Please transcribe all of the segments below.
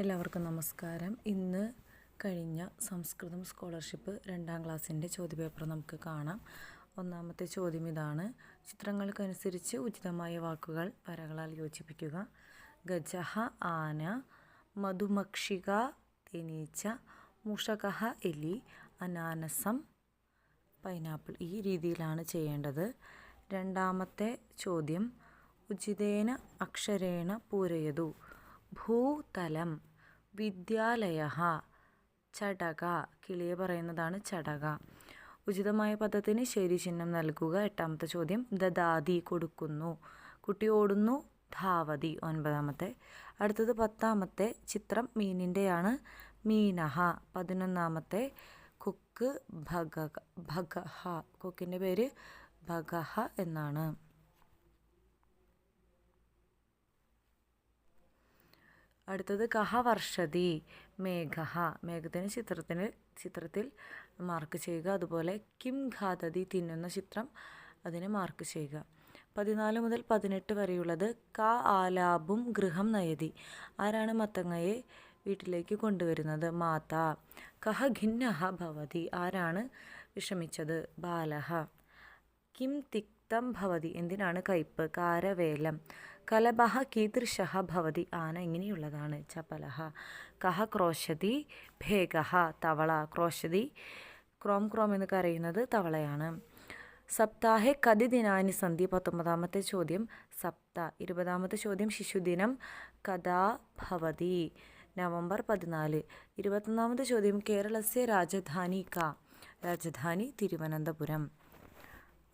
എല്ലാവർക്കും നമസ്കാരം. ഇന്ന് കഴിഞ്ഞ സംസ്കൃതം സ്കോളർഷിപ്പ് 2ാം ക്ലാസ്സിൻ്റെ ചോദ്യപേപ്പർ നമുക്ക് കാണാം. ഒന്നാമത്തെ ചോദ്യം ഇതാണ്: ചിത്രങ്ങൾക്കനുസരിച്ച് ഉചിതമായ വാക്കുകൾ വരകളാൽ യോജിപ്പിക്കുക. ഗജഃ ആന, മധുമക്ഷിക തേനീച്ച, മൂഷകഃ എലി, അനാനസം പൈനാപ്പിൾ. ഈ രീതിയിലാണ് ചെയ്യേണ്ടത്. രണ്ടാമത്തെ ചോദ്യം: ഉചിതേന അക്ഷരേണ പൂരയതു. ഭൂതലം, വിദ്യാലയഃ, ചടക. കിളിയെ പറയുന്നതാണ് ചടക. ഉചിതമായ പദത്തിന് ശരി ചിഹ്നം നൽകുക. 8ാമത്തെ ചോദ്യം: ദദാതി കൊടുക്കുന്നു. കുട്ടി ഓടുന്നു. ധാവതി 9ാമത്തെ. അടുത്തത് 10ാമത്തെ ചിത്രം മീനിൻ്റെയാണ്. മീനഃ. 11ാമത്തെ കൊക്ക് ഭഗഃ. കൊക്കിൻ്റെ പേര് ഭഗഃ എന്നാണ്. അടുത്തത് കഹ വർഷതി. മേഘഃ. മേഘത്തിന് ചിത്രത്തിൽ മാർക്ക് ചെയ്യുക. അതുപോലെ കിം ഖാദതി തിന്നുന്ന ചിത്രം, അതിന് മാർക്ക് ചെയ്യുക. 14 മുതൽ 18 വരെയുള്ളത് ക ആലാപും ഗൃഹം നയതി. ആരാണ് മത്തങ്ങയെ വീട്ടിലേക്ക് കൊണ്ടുവരുന്നത്? മാതാ. കഹ ഖിന്നഃ ഭവതി. ആരാണ് വിഷമിച്ചത്? ബാലഃ. കിം തിക്തം ഭവതി. എന്തിനാണ് കയ്പ്? കാരവേലം. കലഭഃ കീദൃശഃ ഭവതി. ആന ഇങ്ങനെയുള്ളതാണ്. ചപലഃ. കഹ ക്രോശതി. ഭേഗഃ. തവള. ക്രോശതി, ക്രോം ക്രോം എന്ന് കരയുന്നത് തവളയാണ്. സപ്താഹെ കതി ദിനാനി സന്തി. 19ാമത്തെ ചോദ്യം സപ്ത. 20ാമത്തെ ചോദ്യം ശിശുദിനം കഥാ ഭവതി. നവംബർ 14. 21ാമത്തെ ചോദ്യം കേരളസ്യ രാജധാനി ക. രാജധാനി തിരുവനന്തപുരം.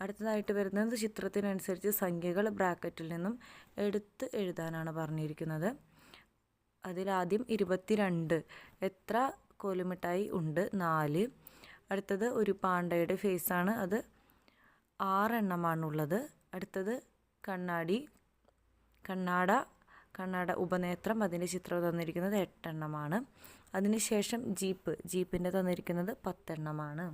അടുത്തതായിട്ട് വരുന്നത് ചിത്രത്തിനനുസരിച്ച് സംഖ്യകൾ ബ്രാക്കറ്റിൽ നിന്നും എടുത്ത് എഴുതാനാണ് പറഞ്ഞിരിക്കുന്നത്. അതിലാദ്യം 22. എത്ര കോലുമിഠായി ഉണ്ട്? 4. അടുത്തത് ഒരു പാണ്ടയുടെ ഫേസാണ്. അത് 6 എണ്ണമാണുള്ളത്. അടുത്തത് കണ്ണാട ഉപനേത്രം. അതിൻ്റെ ചിത്രം തന്നിരിക്കുന്നത് 8 എണ്ണമാണ്. അതിനുശേഷം ജീപ്പിൻ്റെ തന്നിരിക്കുന്നത് 10 എണ്ണമാണ്.